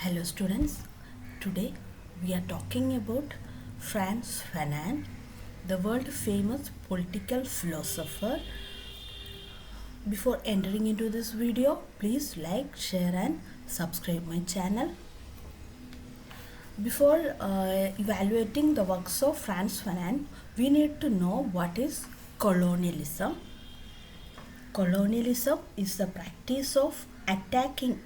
Hello students, today we are talking about Frantz Fanan, the world famous political philosopher. Before entering into this video, please like, share and subscribe my channel. Before evaluating the works of Frantz Fanan, we need to know what is colonialism. Colonialism is the practice of attacking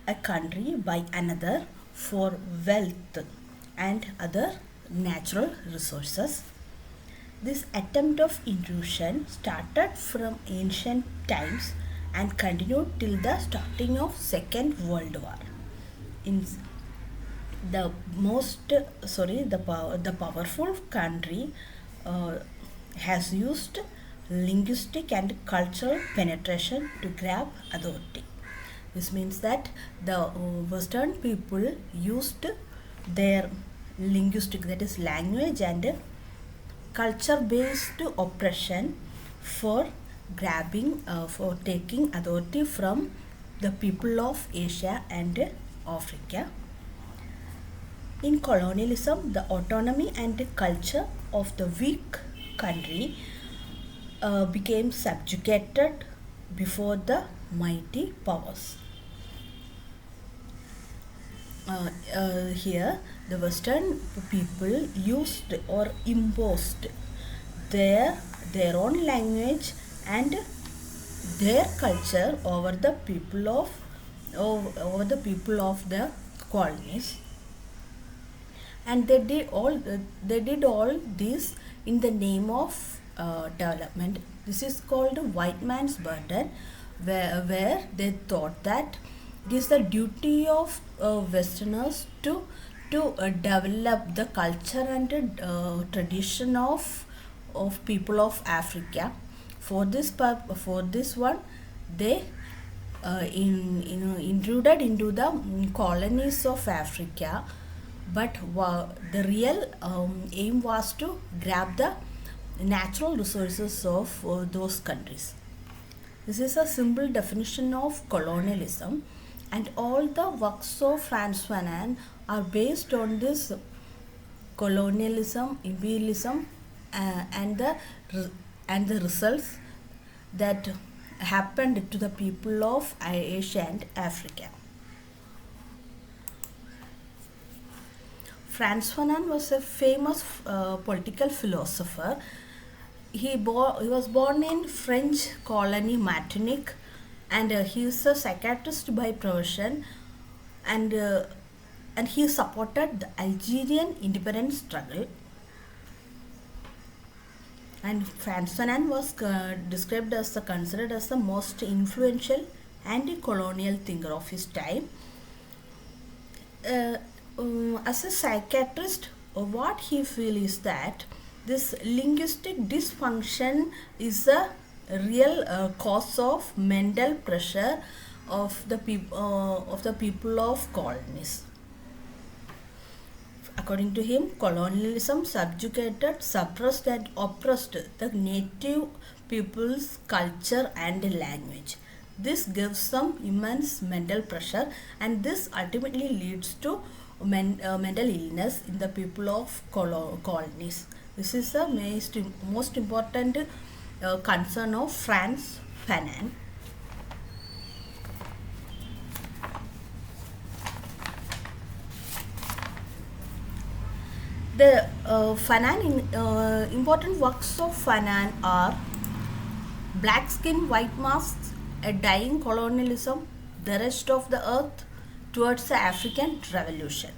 a country by another for wealth and other natural resources. This attempt of intrusion started from ancient times and continued till the starting of Second World War. In the powerful country has used linguistic and cultural penetration to grab authority. This means that the Western people used their linguistic, that is language and culture-based oppression for taking authority from the people of Asia and Africa. In colonialism, the autonomy and culture of the weak country became subjugated before the mighty powers. Here the Western people used or imposed their own language and their culture over the people of the colonies, and they did all this in the name of development. This is called white man's burden, where they thought that it is the duty of Westerners to develop the culture and tradition of people of Africa. For this one, they intruded into the colonies of Africa, but the real aim was to grab the natural resources of those countries. This is a simple definition of colonialism, and all the works of Frantz Fanan are based on this colonialism, imperialism, and the results that happened to the people of Asia and Africa. Frantz Fanan was a famous political philosopher. He was born in French colony Martinique, and he is a psychiatrist by profession, and he supported the Algerian independence struggle. And Frantz Fanan was considered as the most influential anti-colonial thinker of his time. As a psychiatrist, what he feels is that this linguistic dysfunction is a real cause of mental pressure of the people of colonies. According to him, colonialism subjugated, suppressed and oppressed the native people's culture and language. This gives them immense mental pressure, and this ultimately leads to mental illness in the people of colonies. This is the most important concern of Frantz Fanan. The important works of Fanan are Black Skin, White Masks, A Dying Colonialism, The Rest of the Earth, Towards the African Revolution.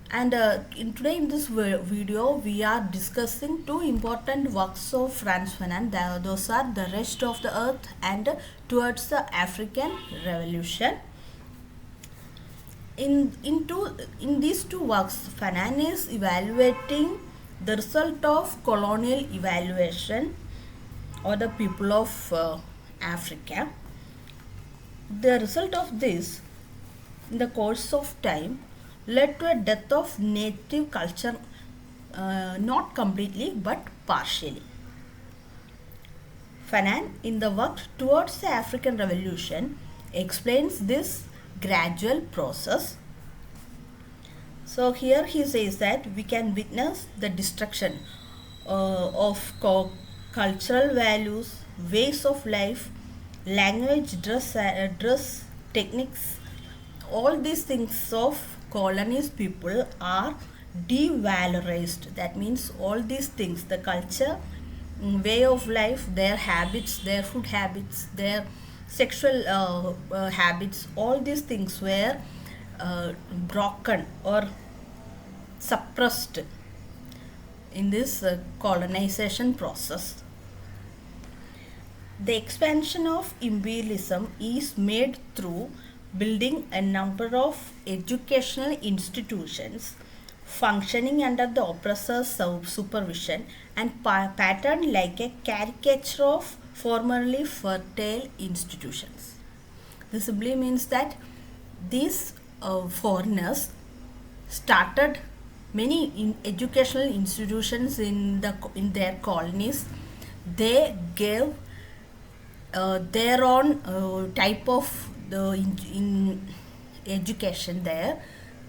And today in this video we are discussing two important works of Frantz Fanan. Those are The Rest of the Earth and Towards the African Revolution. In these two works, Fanan is evaluating the result of colonial evaluation or the people of Africa. The result of this, in the course of time, led to a death of native culture, not completely but partially. Fanan, in the work Towards the African Revolution, explains this gradual process. So here he says that we can witness the destruction of cultural values, ways of life, language, dress techniques. All these things of colonist people are devalorized. That means all these things, the culture, way of life, their habits, their food habits, their sexual habits, all these things were broken or suppressed in this colonization process. The expansion of imperialism is made through building a number of educational institutions functioning under the oppressor's supervision and patterned like a caricature of formerly fertile institutions. This simply means that these foreigners started many educational institutions in their colonies. They gave their own type of in education there.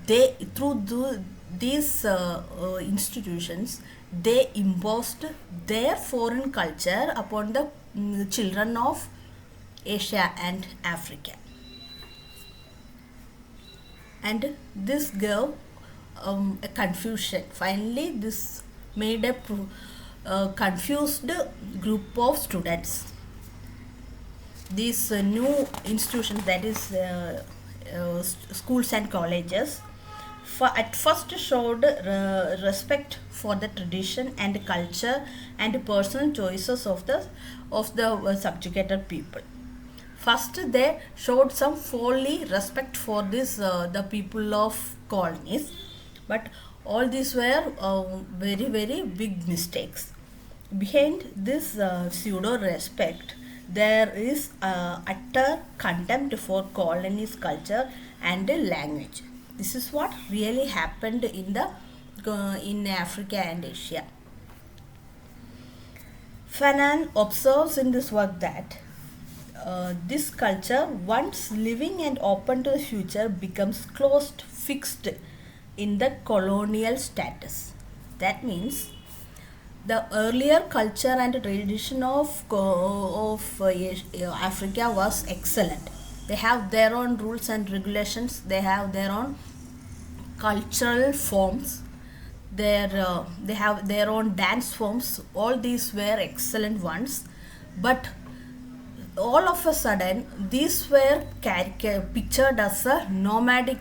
They through these institutions they imposed their foreign culture upon the children of Asia and Africa, and this gave a confusion. Finally, this made a confused group of students. These new institutions, that is schools and colleges, at first showed respect for the tradition and culture and personal choices of the subjugated people. First, they showed some folly respect for the people of colonies, but all these were very very big mistakes. Behind this pseudo respect, there is utter contempt for colonies' culture and language. This is what really happened in Africa and Asia. Fanan observes in this work that this culture, once living and open to the future, becomes closed, fixed in the colonial status. That means the earlier culture and tradition of Africa was excellent. They have their own rules and regulations. They have their own cultural forms. They have their own dance forms. All these were excellent ones, but all of a sudden these were pictured as a nomadic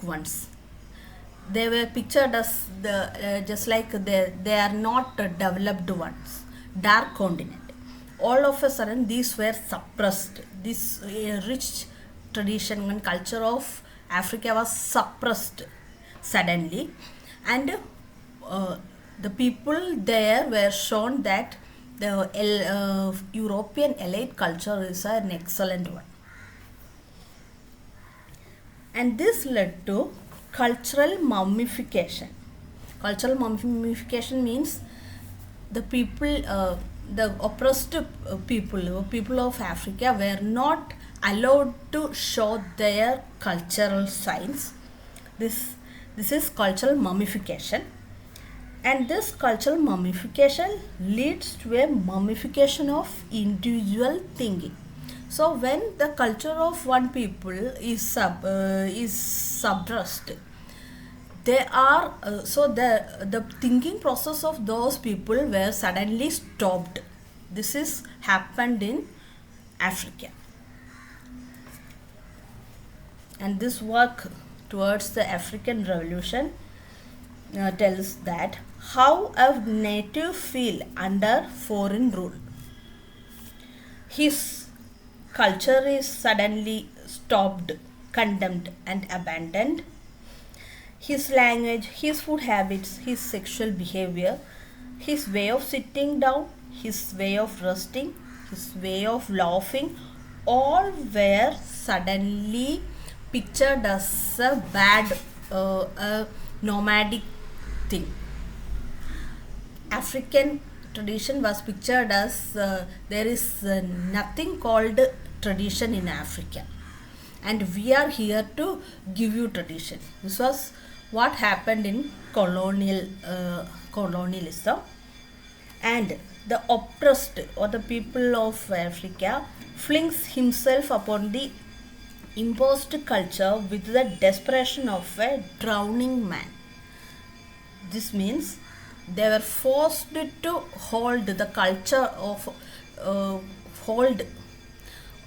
ones. They were pictured as just like they are not developed ones, dark continent. All of a sudden these were suppressed. This rich tradition and culture of Africa was suppressed suddenly, and the people there were shown that the European elite culture is an excellent one, and this led to cultural mummification. Cultural mummification means the people, the oppressed people of Africa were not allowed to show their cultural signs. This is cultural mummification, and this cultural mummification leads to a mummification of individual thinking. So when the culture of one people is suppressed, they are so the thinking process of those people were suddenly stopped. This is happened in Africa, and this work towards the African Revolution tells that how a native feel under foreign rule. His culture is suddenly stopped, condemned and abandoned. His language, his food habits, his sexual behavior, his way of sitting down, his way of resting, his way of laughing, all were suddenly pictured as a bad nomadic thing. African tradition was pictured as there is nothing called tradition in Africa, and we are here to give you tradition. This was what happened in colonialism, and the oppressed or the people of Africa flings himself upon the imposed culture with the desperation of a drowning man. This means they were forced to hold the culture of hold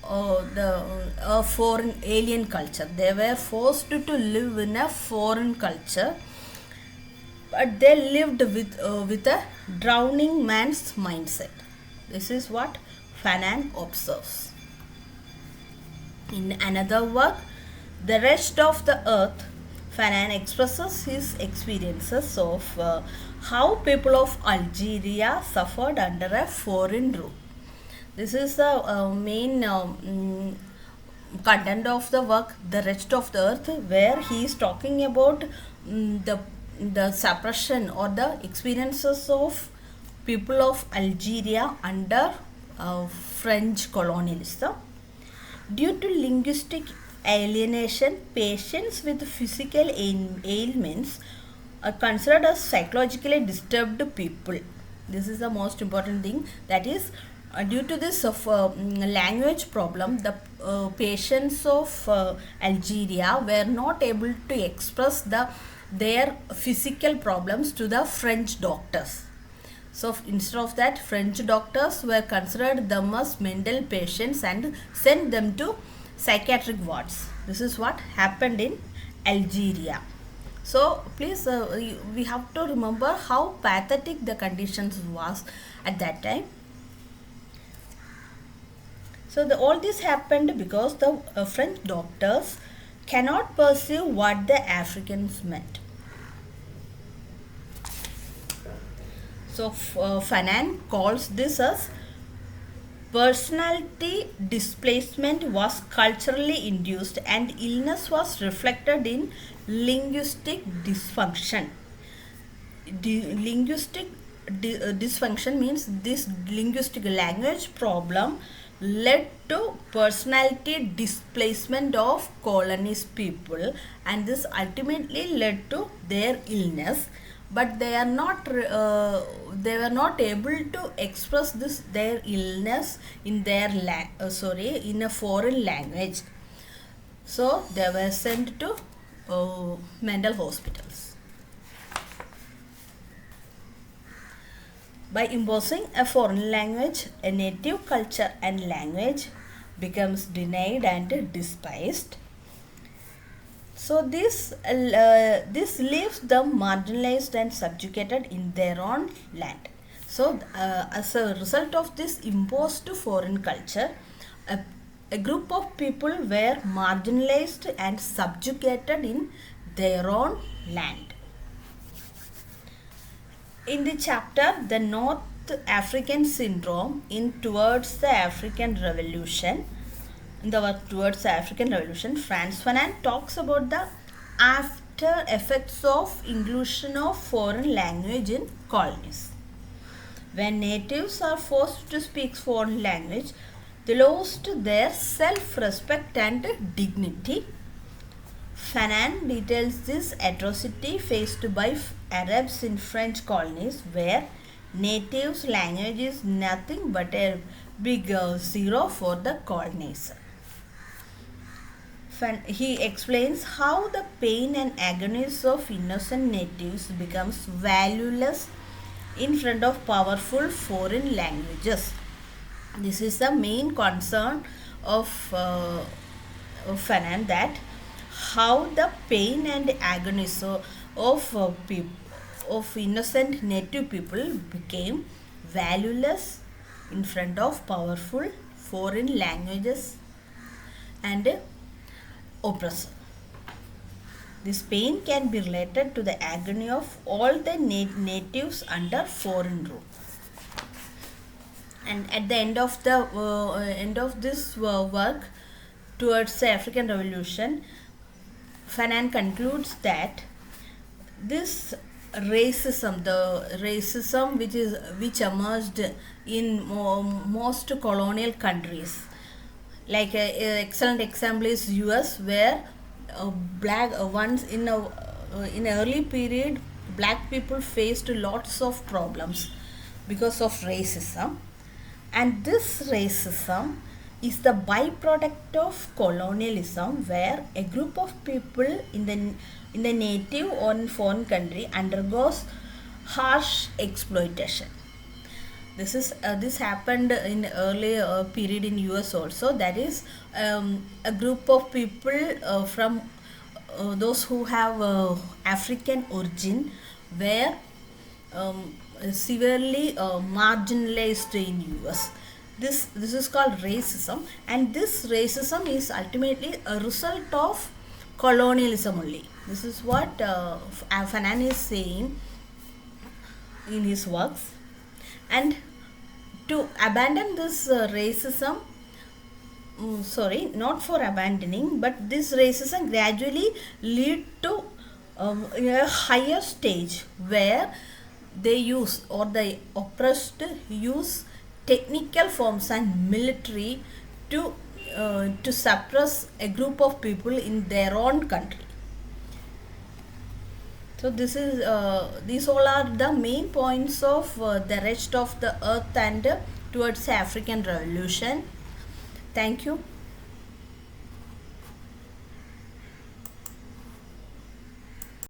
the foreign alien culture. They were forced to live in a foreign culture, but they lived with a drowning man's mindset. This is what Fanan observes. In another work, The Wretched of the Earth, Fanan expresses his experiences of how people of Algeria suffered under a foreign rule. This is the main content of the work, The Wretched of the Earth, where he is talking about the suppression or the experiences of people of Algeria under French colonialism. Due to linguistic alienation, patients with physical ailments are considered as psychologically disturbed people. This is the most important thing. That is, due to this language problem, the patients of Algeria were not able to express their physical problems to the French doctors. So instead of that, French doctors were considered them as mental patients and sent them to psychiatric wards. This is what happened in Algeria. So please, we have to remember how pathetic the conditions was at that time. So all this happened because the French doctors cannot perceive what the Africans meant. So Fanan calls this as personality displacement was culturally induced and illness was reflected in linguistic dysfunction. Dysfunction means this linguistic language problem led to personality displacement of colonist people, and this ultimately led to their illness. But they were not able to express their illness in in a foreign language. So they were sent to mental hospitals. By imposing a foreign language, a native culture and language becomes denied and despised. So this leaves them marginalized and subjugated in their own land. So as a result of this imposed foreign culture, a group of people were marginalized and subjugated in their own land. In the chapter The North African Syndrome in Towards the African Revolution, in the work Towards the African Revolution, Frantz Fanan talks about the after effects of inclusion of foreign language in colonies. When natives are forced to speak foreign language, they lost their self-respect and dignity. Fanan details this atrocity faced by Arabs in French colonies, where natives' language is nothing but a big zero for the colonizer. He explains how the pain and agonies of innocent natives becomes valueless in front of powerful foreign languages. This is the main concern of Fanan, that how the pain and agonies of innocent native people became valueless in front of powerful foreign languages and oppressor. This pain can be related to the agony of all the natives under foreign rule. And at the end of this work, Towards the African Revolution, Fanan concludes that this racism, the racism which emerged in most colonial countries, Like a excellent example is US, where black once in early period black people faced lots of problems because of racism, and this racism is the byproduct of colonialism, where a group of people in the native or in foreign country undergoes harsh exploitation. This happened in early period in US also. That is, a group of people from those who have African origin were severely marginalized in US. This is called racism, and this racism is ultimately a result of colonialism only. This is what Fanan is saying in his works. And to abandon this racism, sorry, not for abandoning, but this racism gradually lead to a higher stage where they use, or the oppressed use, technical forms and military to suppress a group of people in their own country. So these all are the main points of the rest of the earth and towards the African revolution. Thank you.